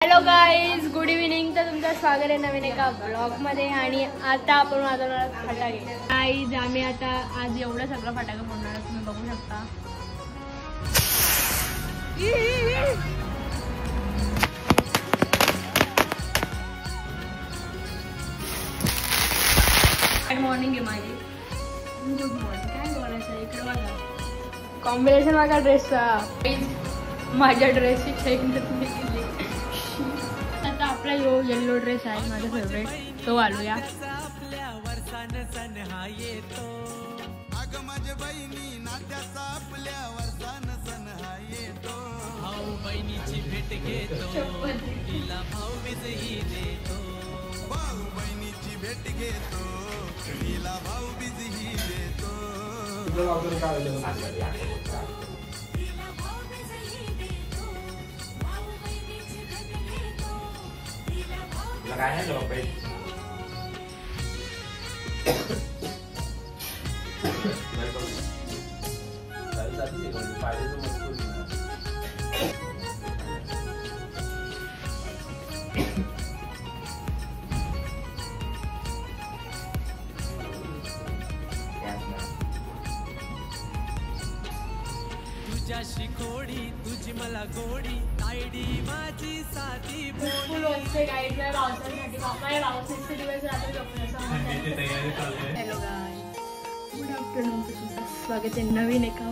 Hello guys, good evening. तर तुमचं स्वागत आहे नवीन एका ब्लॉगमध्ये. आणि आता आपण वाजवणार फटाके. गाईज, आम्ही आता आज एवढं सगळं फटाके फोडणार आहे, तुम्ही बघू शकता. गुड मॉर्निंग आहे माझी. Good morning. काय बोलायचं इकडे बघा, कॉम्बिनेशन बघा ड्रेसचा. माझ्या ड्रेसची चेकिंग तुम्ही केली. आता आपला जो येल्लो ड्रेस आहे माझा फेवरेट, तो घालूया. लगाया लो पे तुझ्याशी खोडी तुझी मला गोडी आयडी माझी साधी बोली. Hello guys, good afternoon. तुमचं स्वागत आहे नवीन एका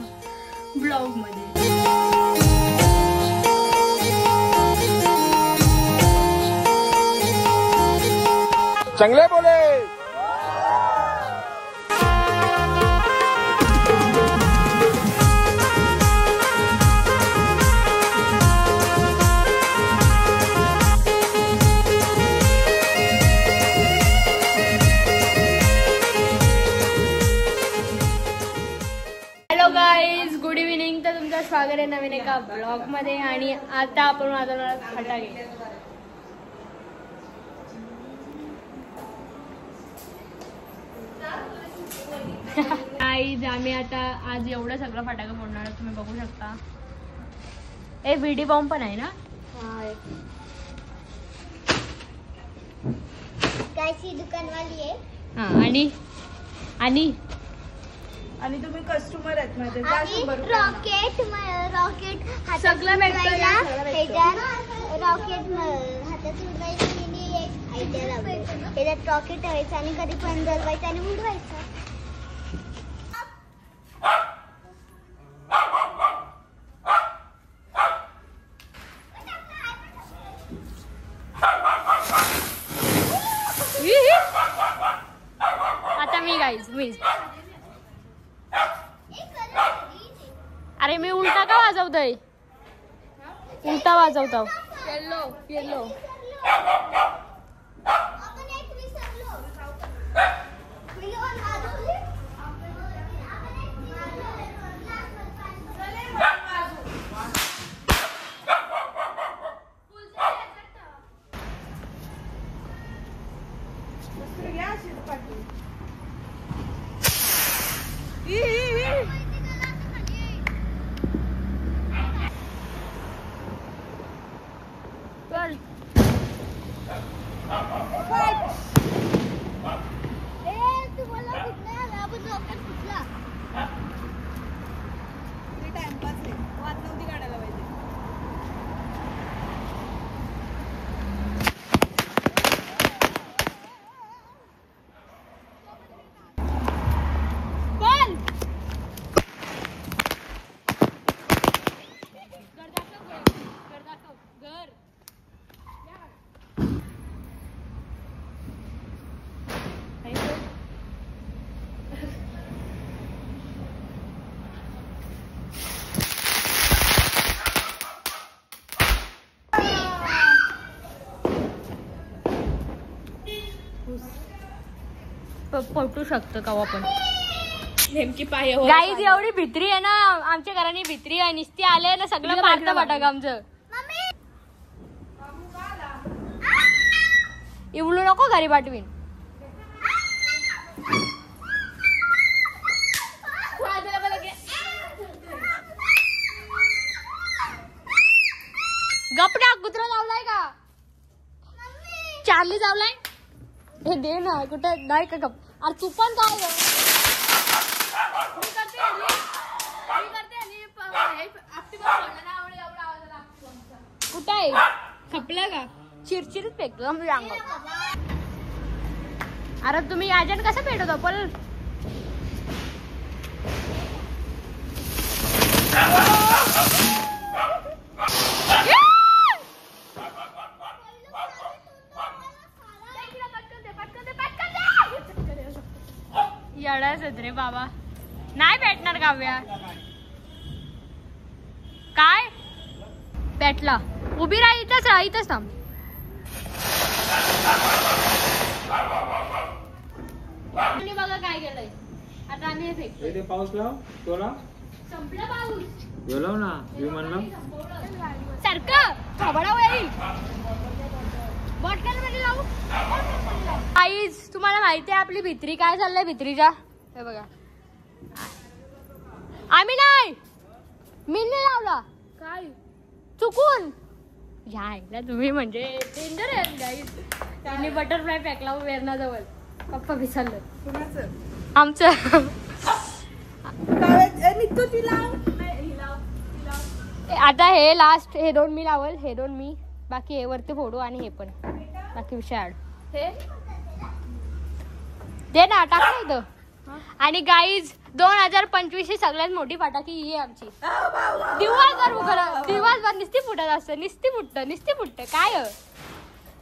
ब्लॉग मध्ये. चांगले बोले. Hello guys, good evening. तर तुमचं स्वागत आहे नवीन एका ब्लॉग मध्ये. आणि आता आपण वाजवणार फटाके. गाईज, आम्ही आता आज एवढं सगळं फटाके फोडणार आहे, तुम्ही बघू शकता. ए विडी बॉम्ब पण आहे ना. दुकानवाली आहे. हा, आणि आणि आणि तुम्ही कस्टमर आहेत माझे. रॉकेट सगळं भेटतं ना. रॉकेट हातात उडवायचं आणि एक आयडिया लावली. त्याच्यात रॉकेट ठेवायचं आणि कधी पण जळवायचं आणि उडवायचं. आता मी गाईज अरे मी उलटा का वाजवतोय, उलटा वाजवतो. Yellow yellow. टाइमपास आहे, वाट नव्हती काढायला पाहिजे. पटू शकतं का आपण. नेमकी पायावर गाईज एवढी भित्री आहे ना, आमच्या घराने भित्री आहे. निस्ती आले ना सगळं पाडतं फटाक आमचं. इवलू नको घरी पाठवीन. गपडा कुत्रा लावलाय का? चार्ली चावलाय हे दे ना कुठे नाही का गप अरे तू पण काय कुठे आहे खपलं का चिरचिरीत फेकलं मी अंग अरे तुम्ही याच्यात कसं पेटवतो पण येडाच रे बाबा नाही भेटणार काव्या काय पेटला उभी राह इथंच थांब बघा काय केलंय आता आम्ही हे फेकतो पाऊस लाव तोला संपला पाऊस बोलाव ना विमानला सारखं थोबडा होईल बॉटल मध्ये लावू आईज तुम्हाला माहिती आहे आपली भित्री काय चाललंय भित्रीच्या हे बघा आम्ही नाही मी नाही लावला काय चुकून यायला तुम्ही म्हणजे डेंजर आहे गाईज त्यांनी बटरफ्लाय फेकला वेरणाजवळ पप्पा विसरलं कुणाचं आमचं निघतो तिला आता हे लास्ट हे दोन मी लावल हे दोन मी बाकी हे वरती फोडू आणि हे पण बाकी विषय आड हे दे ना टाक इथं आणि गाईज 2025 ची सगळ्यात मोठी फटाकी ही आहे आमची दिवसभर निस्ती फुटत असतं निस्ती फुटत काय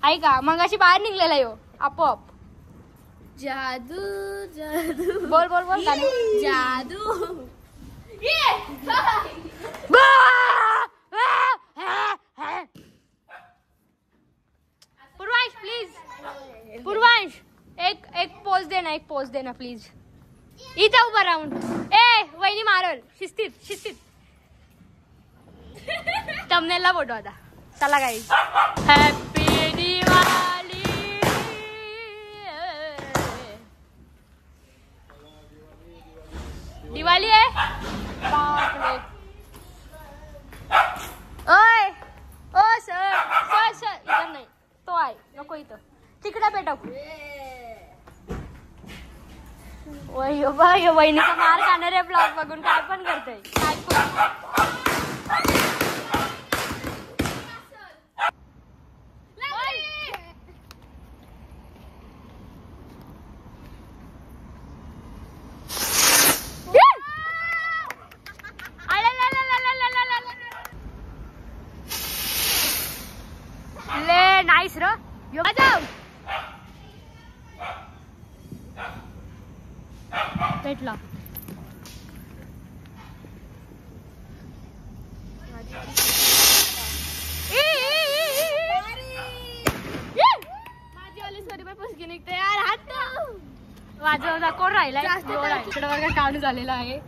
ऐका मग अशी बाहेर निघलेला यो आपोआप जादू जादू बोल बोल बोल गाणं. जादू पूर्वांश प्लीज पूर्वांश एक पोज देना प्लीज इथं उभं राहून ए वहिनी मारल शिस्तीत थंबनेलला फोटो आता चला गाईज हॅपी दिवाळी दिवाळी आहे बापरे ओय ओ सर इथं नाही तो आहे नको इथं तिकडे पेटव वहिनीचा मार खाणार आहे ब्लॉग बघून काय पण करतोय काय पण ले नाईस र यो जाऊ पेटला माझी सॉरी बाय पुसकी निघते यार हात वाजवता कोण राहिलाय इकडे बघा काढून झालेला आहे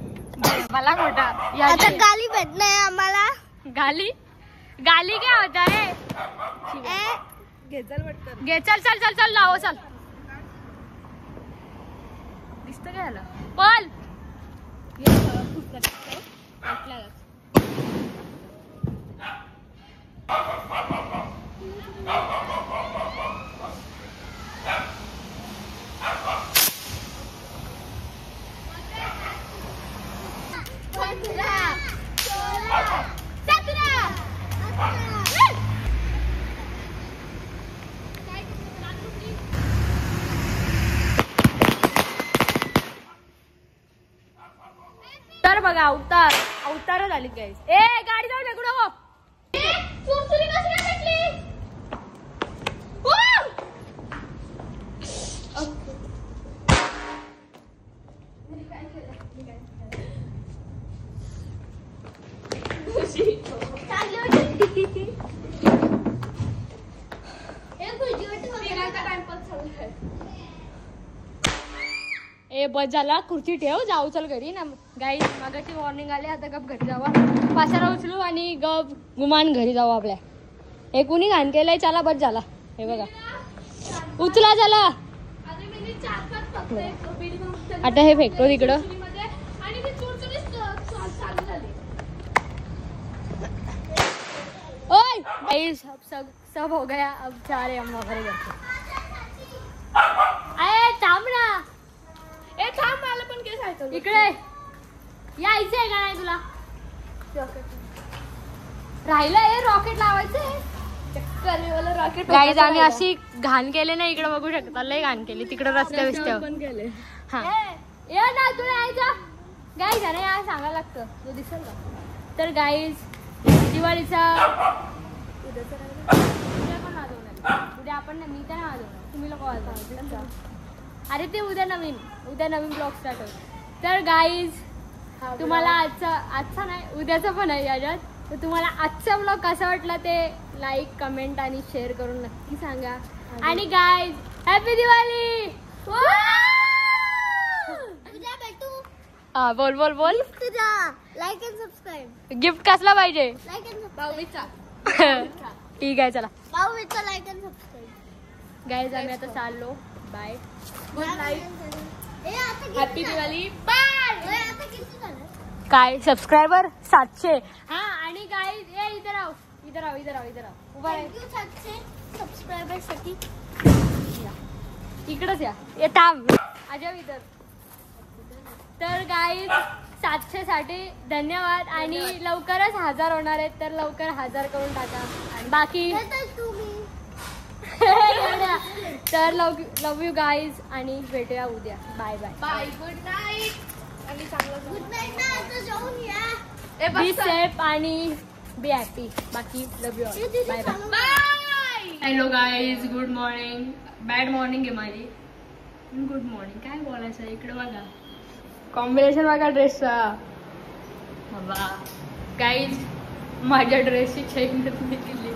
मला मोठा आता गाली भेटणार आम्हाला गाली क्या होता है घेचल वाटतं घे चल लावो चल दिसतं काय झालं पल तर बघा अवतार झाली गाईस ए गाडी जाऊ नको नको चुरचुरी कशी काय भेटली ए बस झाला खुर्ची ठेव जाऊ चल घरी ना गाई मागाची वॉर्निंग आली आता गप घरी जावा पासारा उचलू आणि गप गुमान घरी जाऊ आपल्या हे कुणी घाण केलंय चला बस झाला हे बघा उचला झाला आता हे फेकतो तिकडं ओय सब हो गया अब जा रहे हम हमारे घर पे इकडे यायचंय का नाही तुला? राहिलंय रॉकेट लावायचंय. रॉकेट गाईज आम्ही अशी घाण केले ना, इकडे बघू शकता लय घाण केली तिकडे रस्त्या बिस्त्या. हा ये ना तुला यायचं गाईज. अरे यार सांगायला लागतं तो दिसेल का. तर गाईज दिवाळीचा उद्या पण वाजवणार. उद्या आपण मी तर नाही वाजवणार, तुम्ही लोक वाजवा. अरे ते उद्या नवीन ब्लॉग स्टार्ट होईल. तर गाईज तुम्हाला आजचा नाही उद्याचा पण आहे याच्यात. तर तुम्हाला आजचा ब्लॉग कसा वाटला ते लाईक कमेंट आणि शेअर करून नक्की सांगा. आणि गाईज हॅपी दिवाळी. हा बोल बोल बोल. Like and subscribe. गिफ्ट कसला पाहिजे? Like and subscribe. ठीक आहे चला भाऊचा लाईक अँड सबस्क्राईब. गाईज आम्ही आता चाललो. Bye good night. Happy Diwali. Bye. आता किती झालं? काय सबस्क्रायबर 700. हा आणि गाईज ए इधर आओ उभा राहा. थँक्यू 700 सबस्क्रायबर साठी. इकडच या ये थांब अजय इधर. तर गाईज 700 साठी धन्यवाद. आणि लवकरच 1000 होणार आहेत, तर लवकर 1000 करून टाका. आणि बाकी तर लव यू गाईज आणि भेटूया उद्या. Bye bye bye. Good night. आणि चांगलं गुड नाईट ना. आता जाऊन या. बी सेफ आणि बी हॅपी. बाकी love you all. Bye bye. Bye. Hello guys good morning. Bad morning आहे माझी. गुड मॉर्निंग काय बोलायचं. इकडे बघा कॉम्बिनेशन बघा ड्रेसचा. बाबा गाईज माझ्या ड्रेसची चेक तुम्ही केली.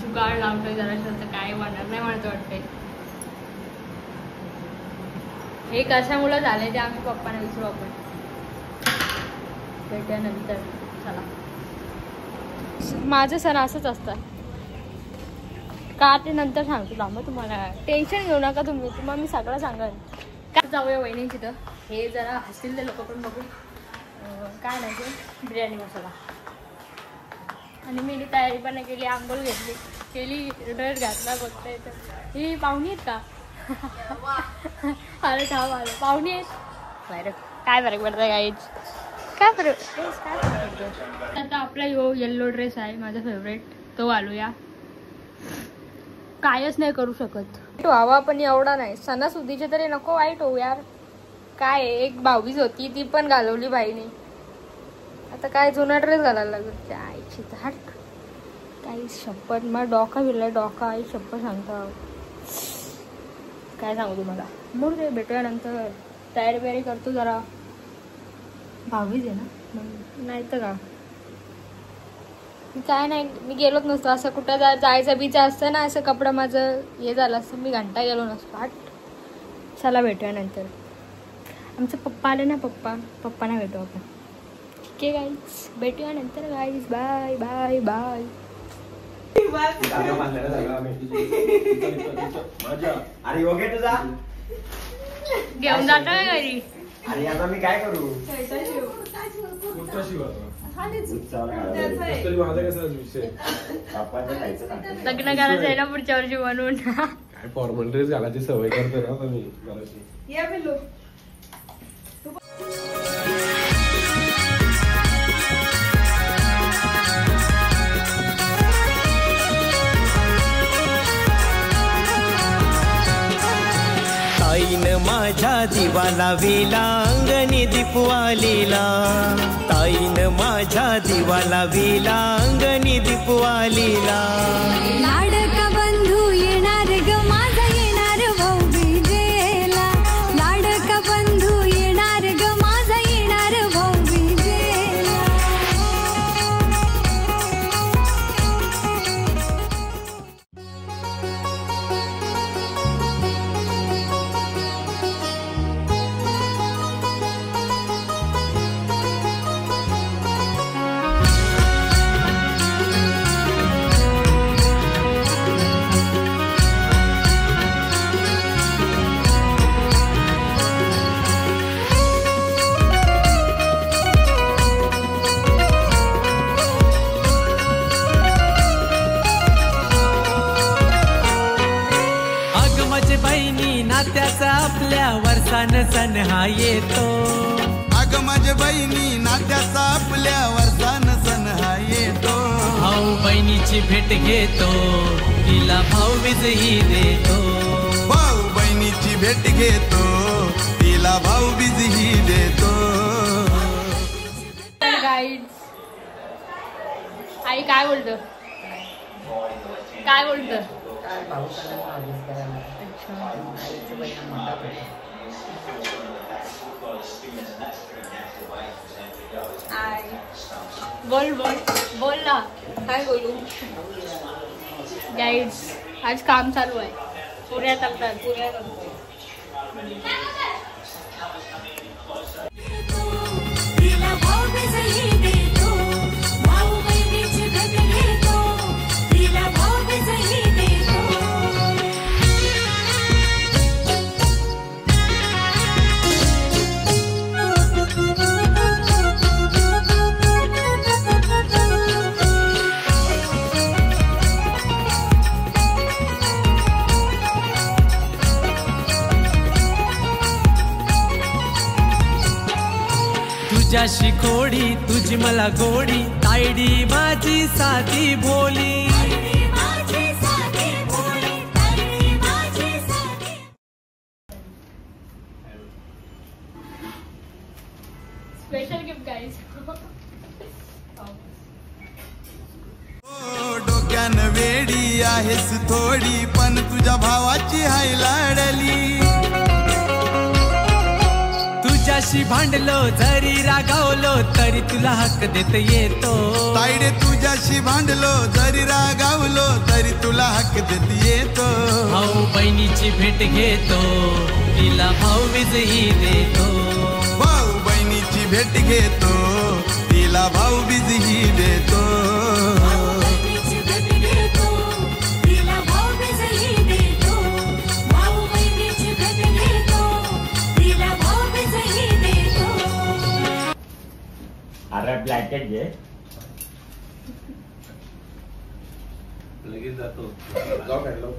जुगाड लावतोय जरा तर काय होणार नाही म्हणत वाटतंय. हे कशामुळे झालंय ते आम्ही पप्पाने विचारू. आपण भेटल्यानंतर चला. माझं सण असंच असतं का ते नंतर सांगतो. थांबा तुम्हाला टेन्शन घेऊ नका तुम्हाला मी सगळं सांगेन. काय जाऊया वहिनी तिथं. हे जरा हसतील ते लोक पण बघू. काय नाही ते बिर्याणी मसाला. आणि मी तयारी पण केली. आंघोळ केली ड्रेस घातला. बघताय तर ही पाहुणी आहेत का? अरे थांब आलं पाहुणी आहेत. काय फरक पडतं गाईज. काय फरक पडतो. आता आपला येल्लो ड्रेस आहे माझा फेवरेट. तो घालूया. कायच नाही करू शकत. व्हावा पण एवढा नाही. सणासुदीचे तरी नको वाईट होऊ यार. काय एक भाऊबीज होती ती पण घालवली बाईने. आता काय जुना ड्रेस घालायला लागेल. आईची हट काही शपथ मग डोका फिरलाय डोका. आई शपथ सांगतो काय सांगू तुम्हाला. मग ते भेटूया नंतर. तयारी बियारी करतो जरा. भाऊबीज आहे ना नाही तर का काय नाही. मी गेलोच नसतो. असं कुठं जायचं बीचं असतं ना असं कपडं माझं हे झालं असतं मी घंटा गेलो नसतो. हट चला भेटूया नंतर. आमचे पप्पा आले ना पप्पांना भेटू आपण. ठीक आहे गाईज भेटूया नंतर गाईज. Bye bye bye. अरे योग्य तुझा घेऊन जातो ना घरी. आणि आता मी काय करू. लग्न करायचं आहे ना पुढच्या वर्षी म्हणून. काय फॉर्मल ड्रेस घालायची सवय करतो ना आता मी घालायची. ताईनं माझ्या दिवाला वेला अंगणी दीपवालीला. ताईनं माझ्या दिवाला वेला अंगणी दीपवालीला. लाडका बंधू येणार ग माझा येणार भाऊबीजेला. लाडका बंधू येणार ग माझा येणार भाऊबीजेला. आपल्या वर्षान सण हा येतो. अग माझ्या बहिणी नात्याचा आपल्या वर्षान सण हा येतो. भाऊ बहिणीची भेट घेतो, तिला भाऊबीजही देतो. भाऊ बहिणीची भेट घेतो, तिला भाऊबीजही देतो. गाईड्स आई काय बोलतं, काय बोलतं? बोल बोल बोल ना, काय बोलू? गाईड्स आज काम चालू आहे, पुऱ्या चालतात, पुऱ्या करतोय. तिला भाऊबीजही देतो, भाऊ बहिणीची भेट घेतो, तिला भाऊबीजही देतो. तुझ्याशी खोडी तुझी मला गोडी, तायडी माझी साधी भोली. Special gift guys. डोक्यानं वेडी आहेस थोडी, पण तुझ्या भावाची हाय लाडली. तुझ्याशी भांडलो जरी रागावलो, तरी तुला हक्क देत येतो. तायडे तुझ्याशी भांडलो जरी रागावलो, तरी तुला हक्क देत येतो. भाऊ बहिणीची भेट घेतो, तिला भाऊबीजही देतो. भाऊ बहिणीची भेट घेतो, तिला भाऊबीजही देतो. अरे ब्लँकेट घे. लगेच जातो, जाऊ काढलो.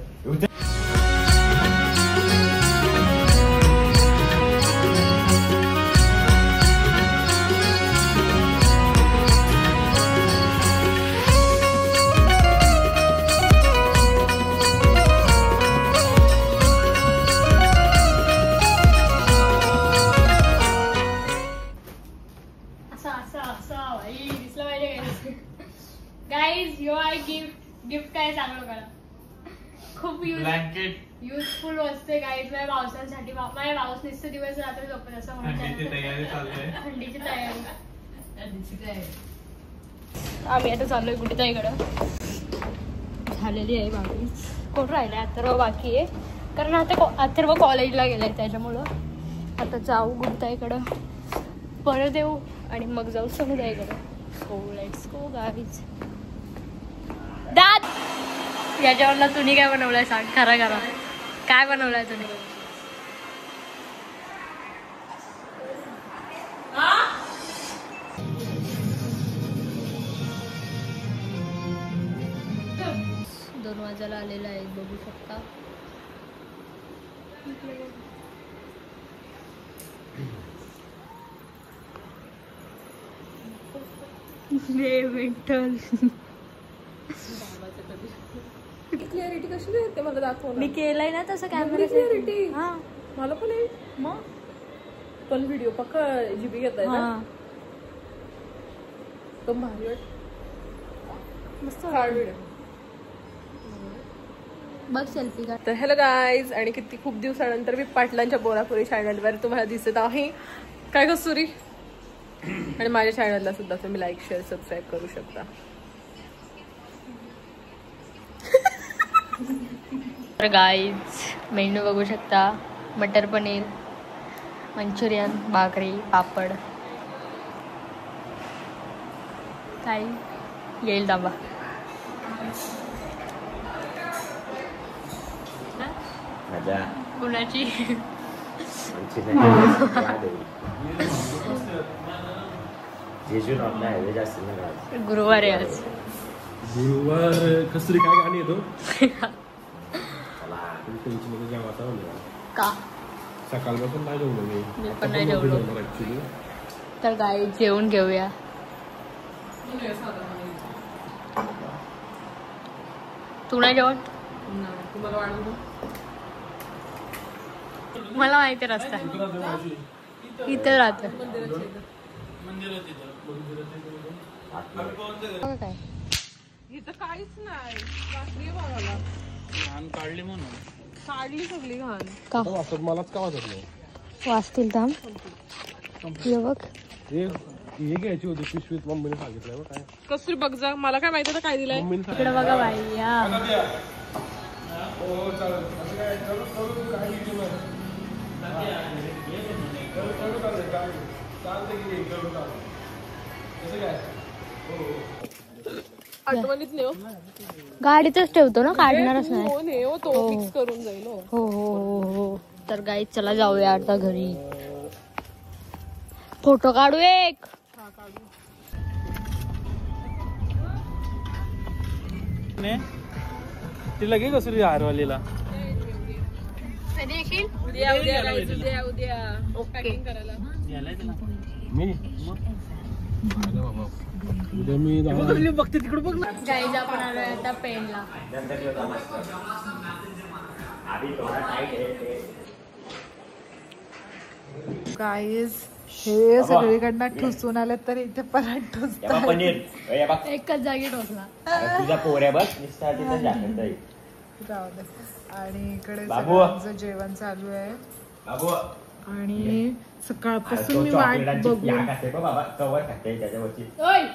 गाईज यो आय गिफ्ट काय सांगू करा, खूप युजफुल असते गाईज. माझ्या पावसासाठी माझ्या पाऊस नुसते दिवस रात्र झोपत असं म्हणतात. थंडीची तयारी. आम्ही आता चाललोय गुडीताईकडं. झालेली आहे बावीस. कोण राहिलंय? अथर्व बाकी आहे, कारण आता अथर्व कॉलेजला गेलाय, त्याच्यामुळं आता जाऊ गुडीताईकडं, परत येऊ आणि मग जाऊ समुदायाकडं. So let's go guys. दाद याच्यावरला तुम्ही काय बनवलंय सांग, खरा खरा काय बनवलंय तुम्ही? दोन वाजायला आलेला आहे, बघू शकता. मेंटल क्लिअरिटी कशी येते मला दाखव. मी केलंय ना तसं कॅमेरा. क्लिअरिटी हा मला पण आहे मग, पण व्हिडिओ पक्का जीबी घेताय ना. तो भारी मस्त हार्ड व्हिडिओ. बघ सेल्फी का. तर हॅलो गाईज, आणि किती खूप दिवसानंतर मी पाटलांच्या बोरापुरी चॅनलवर तुम्हाला दिसत आहे. काय कस्तुरी, आणि माझ्या चॅनलला सुद्धा तुम्ही लाईक शेअर सबस्क्राईब करू शकता. तर गाईज मेन्यू बघू शकता. मटर पनीर, मंचुरियन, भाकरी, पापड. काय येईल दाबा. कुणाची? गुरुवार आहे आज. गुरुवार कसरी काय गाणी येतो का सकाळपासून नाही जेवलो मी पण नाही जेवलो. ऍक्च्युली. तर काय जेवून घेऊया. तू नाही जेवण? तुम्हाला वाढवतो. मला माहिती रस्ता इथे राहत काय इथं काहीच नाही. वाटली बघायला घाण काढली म्हणून. काढली सगळी घाण. का वाचत मलाच का वाचत नाही. वाचतील थांब. हे बघ हे घ्यायची होती पिशवीत मम्मीने सांगितलंय काय. कसरी बघ जा. मला काय माहिती काय दिलंय. इकडे बघा बाई या. आठवणीत नेऊ. गाडीतच ठेवतो ना, काढणारच नाही. हो नेऊ तो फिक्स करून जाईल. हो हो हो हो. तर गाई चला जाऊया आता घरी. फोटो काढू एक. ती लगे कसरी हारवालीला. कधी येशील? उद्या पॅकिंग करायला. मी उद्या मी बघते तिकडे बघ ना. गाईज आपण आलोय आता पेनला. गाईज हे सगळीकडनं ठुसून आले तर इथे परत ठुसतात. पनीर एकच जागी टोचला. तुझा पोऱ्या बघ निस्ता जाऊ दे. आणि इकडे बाबू. सगळ्यांचं जेवण चालू आहे. बाबू आणि सकाळपासून मी वाट बघून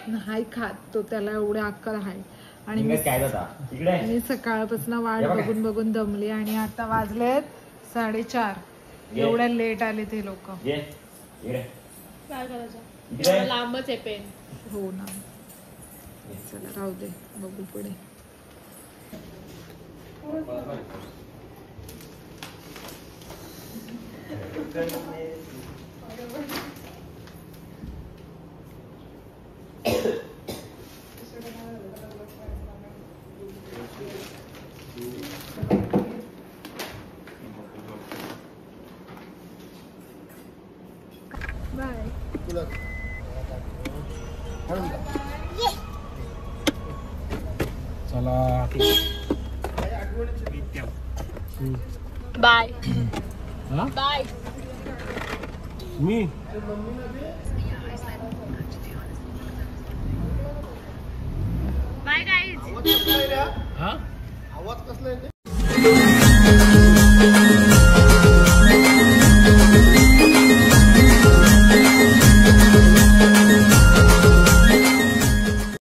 नाही खात तो. त्याला एवढे अक्कल आहे. आणि मी सकाळपासून वाट बघून बघून दमली. आणि आता वाजलेत 4:30. एवढ्या लेट आले ते लोक. काय करायचं, लांबच आहे पेन. हो ना. चला राहू दे, बघू पुढे. चला बाय हा? बाय. मी बाय गाईज. आवाज कसला येते.